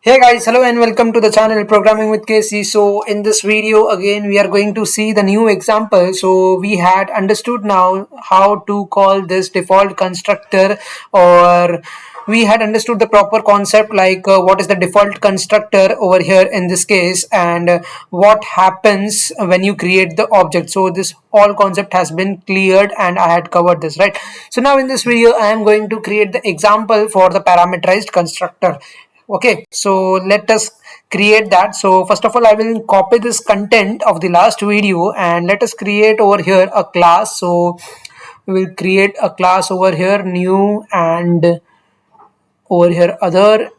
Hey guys, hello and welcome to the channel Programming with Casey. So in this video again we are going to see the new example. So we had understood now how to call this default constructor, or we had understood the proper concept like what is the default constructor over here in this case, and what happens when you create the object. So this all concept has been cleared and I had covered this, right? So now in this video I am going to create the example for the parameterized constructor. Okay, so let us create that. So first of all, I will copy this content of the last video and let us create over here a class. So we will create a class over here, new, and over here other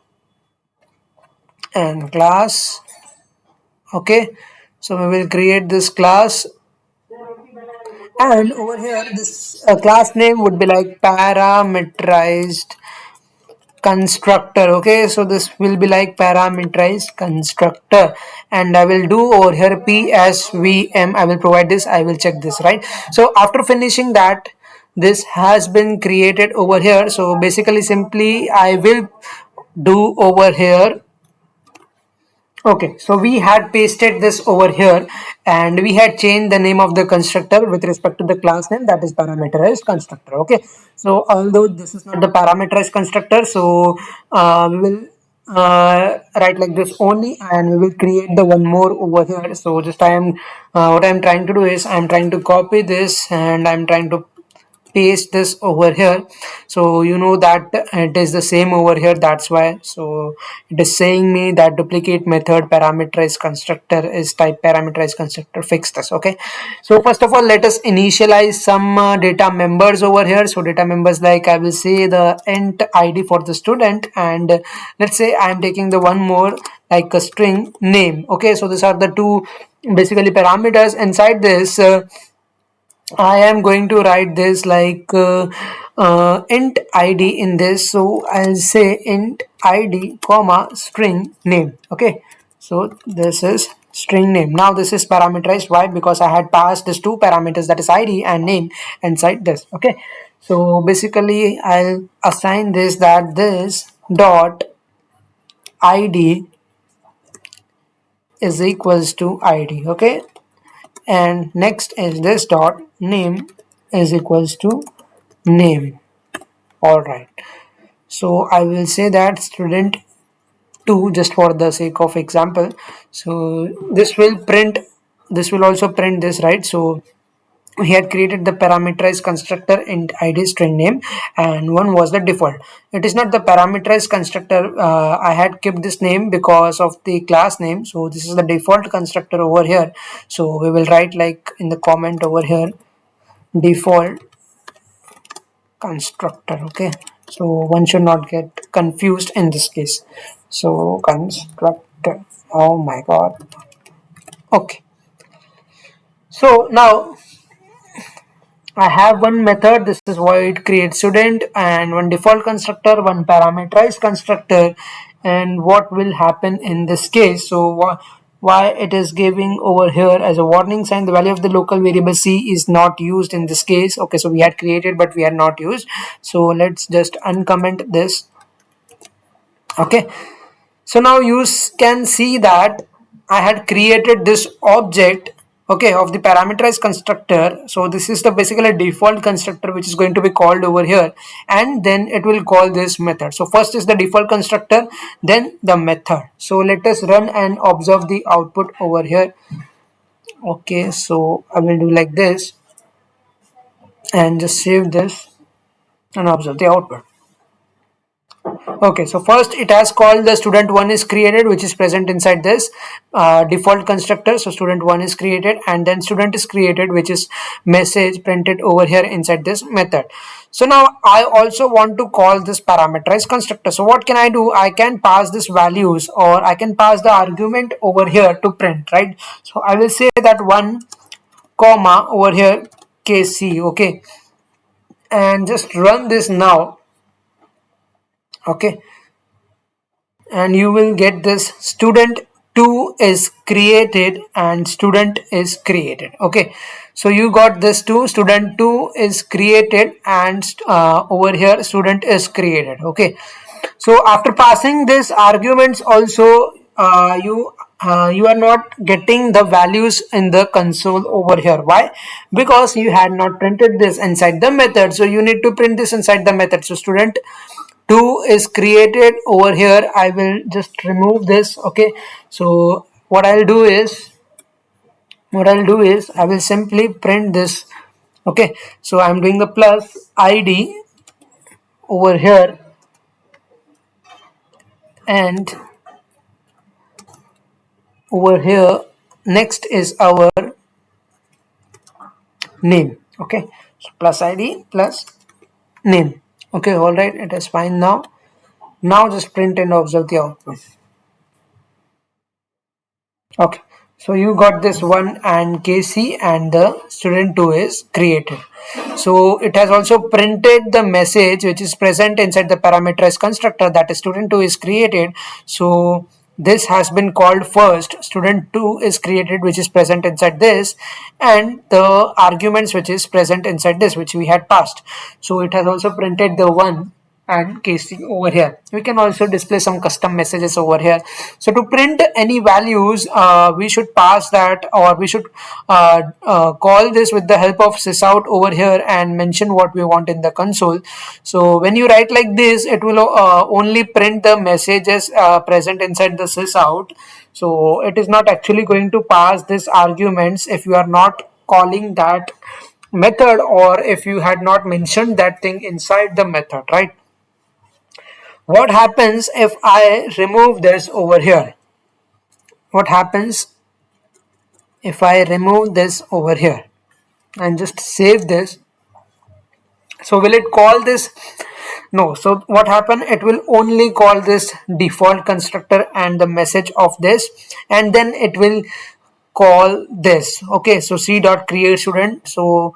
and class. Okay, so we will create this class, and over here this class name would be like parameterized constructor. Okay, so this will be like parameterized constructor, and I will do over here psvm. I will provide this, I will check this, right? So after finishing that, this has been created over here. So basically simply I will do over here. Okay, so we had pasted this over here and we had changed the name of the constructor with respect to the class name, that is parameterized constructor. Okay, so although this is not the parameterized constructor, so we will write like this only, and we will create the one more over here. So just I am what I am trying to do is I am trying to copy this and I am trying to paste this over here. So you know that it is the same over here, that's why. So it is saying me that duplicate method parameterized constructor is type parameterized constructor, fix this. Okay, so first of all let us initialize some data members over here. So data members, like I will say the int id for the student, and let's say I am taking the one more like a string name. Okay, so these are the two basically parameters inside this. I am going to write this like int id in this. So I'll say int id comma string name. Okay, so this is string name. Now this is parameterized. Why? Because I had passed these two parameters, that is id and name, inside this. Okay, so basically I'll assign this that this dot id is equals to id. Okay, and next is this dot name is equals to name. All right, so I will say that student 2 just for the sake of example. So this will print, this will also print this, right? So we had created the parameterized constructor in id string name, and one was the default. It is not the parameterized constructor. I had kept this name because of the class name. So this is the default constructor over here. So we will write like in the comment over here, default constructor. Okay, so one should not get confused in this case. So constructor, oh my god. Okay, so now I have one method, this is void create student, and one default constructor, one parameterized constructor. And what will happen in this case? So why it is giving over here as a warning sign, the value of the local variable c is not used in this case. Okay, so we had created but we had not used. So let's just uncomment this. Okay, so now you can see that I had created this object, okay, of the parameterized constructor. So this is the basically default constructor which is going to be called over here, and then it will call this method. So first is the default constructor, then the method. So let us run and observe the output over here. Okay, so I will do like this and just save this and observe the output. Okay, so first it has called the student one is created, which is present inside this default constructor. So student one is created, and then student is created, which is message printed over here inside this method. So now I also want to call this parameterized constructor. So what can I do? I can pass this values, or I can pass the argument over here to print, right? So I will say that one comma over here kc. Okay, and just run this now. Okay, and you will get this student 2 is created and student is created. Okay, so you got this 2, student 2 is created, and over here student is created. Okay, So after passing this arguments also, you are not getting the values in the console over here. Why? Because you had not printed this inside the method, so you need to print this inside the method. So student 2 is created over here. I will just remove this. Okay, so what I'll do is I will simply print this. Okay, so I'm doing the plus id over here, and over here next is our name. Okay, so plus id plus name. Okay, all right, it is fine now. Now just print and observe the output. Okay, so you got this one and KC, and the student 2 is created. So it has also printed the message which is present inside the parameterized constructor, that is student 2 is created. So this has been called first, student 2 is created, which is present inside this, and the arguments which is present inside this, which we had passed. So it has also printed the one and casing over here. We can also display some custom messages over here. So to print any values, we should pass that, or we should call this with the help of sysout over here and mention what we want in the console. So when you write like this, it will only print the messages present inside the sysout. So it is not actually going to pass this arguments if you are not calling that method, or if you had not mentioned that thing inside the method, right? What happens if I remove this over here? What happens if I remove this over here and just save this? So will it call this? No. So what happened? It will only call this default constructor and the message of this, and then it will call this. Okay, so c dot create student. So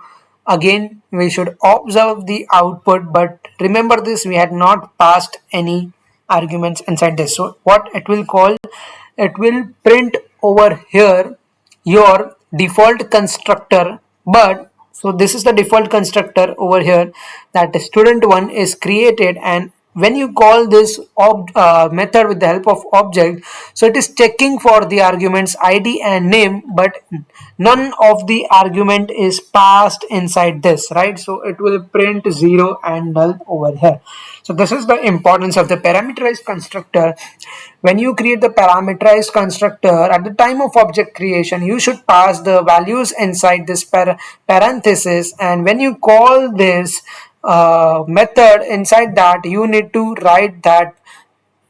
again we should observe the output, but remember this, we had not passed any arguments inside this. So what it will call, it will print over here your default constructor. But so this is the default constructor over here, that student 1 is created, and when you call this method with the help of object, so it is checking for the arguments id and name, but none of the argument is passed inside this, right? So it will print 0 and null over here. So this is the importance of the parameterized constructor. When you create the parameterized constructor, at the time of object creation, you should pass the values inside this parenthesis, and when you call this method inside that, you need to write that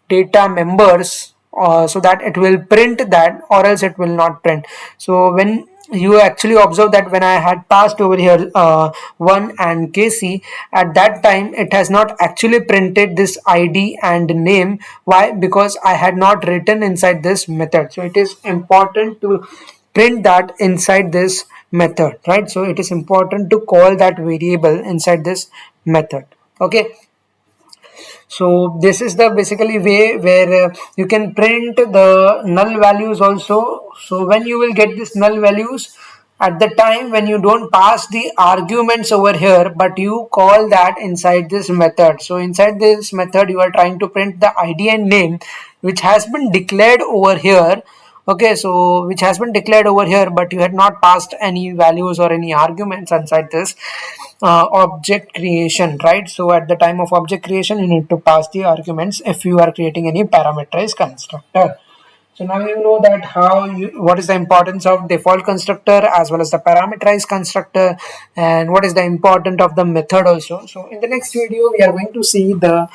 data members, so that it will print that, or else it will not print. So when you actually observe that when I had passed over here 1 and KC, at that time it has not actually printed this ID and name. Why? Because I had not written inside this method. So it is important to print that inside this method, right? So it is important to call that variable inside this method. Okay, so this is the basically way where you can print the null values also. So when you will get this null values, at the time when you don't pass the arguments over here, but you call that inside this method. So inside this method you are trying to print the id and name, which has been declared over here. Okay, so which has been declared over here, but you had not passed any values or any arguments inside this object creation, right? So at the time of object creation, you need to pass the arguments if you are creating any parameterized constructor. So now you know that what is the importance of default constructor as well as the parameterized constructor, and what is the importance of the method also. So in the next video we are going to see the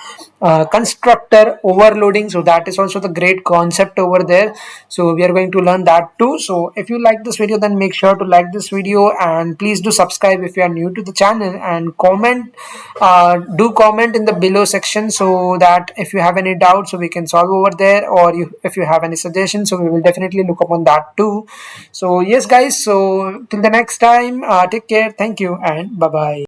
constructor overloading. So that is also the great concept over there. So we are going to learn that too. So if you like this video, then make sure to like this video, and please do subscribe if you are new to the channel, and comment, do comment in the below section, so that if you have any doubts, so we can solve over there, or if you have any suggestions, so we will definitely look upon that too. So yes guys, so till the next time, take care, thank you, and bye bye.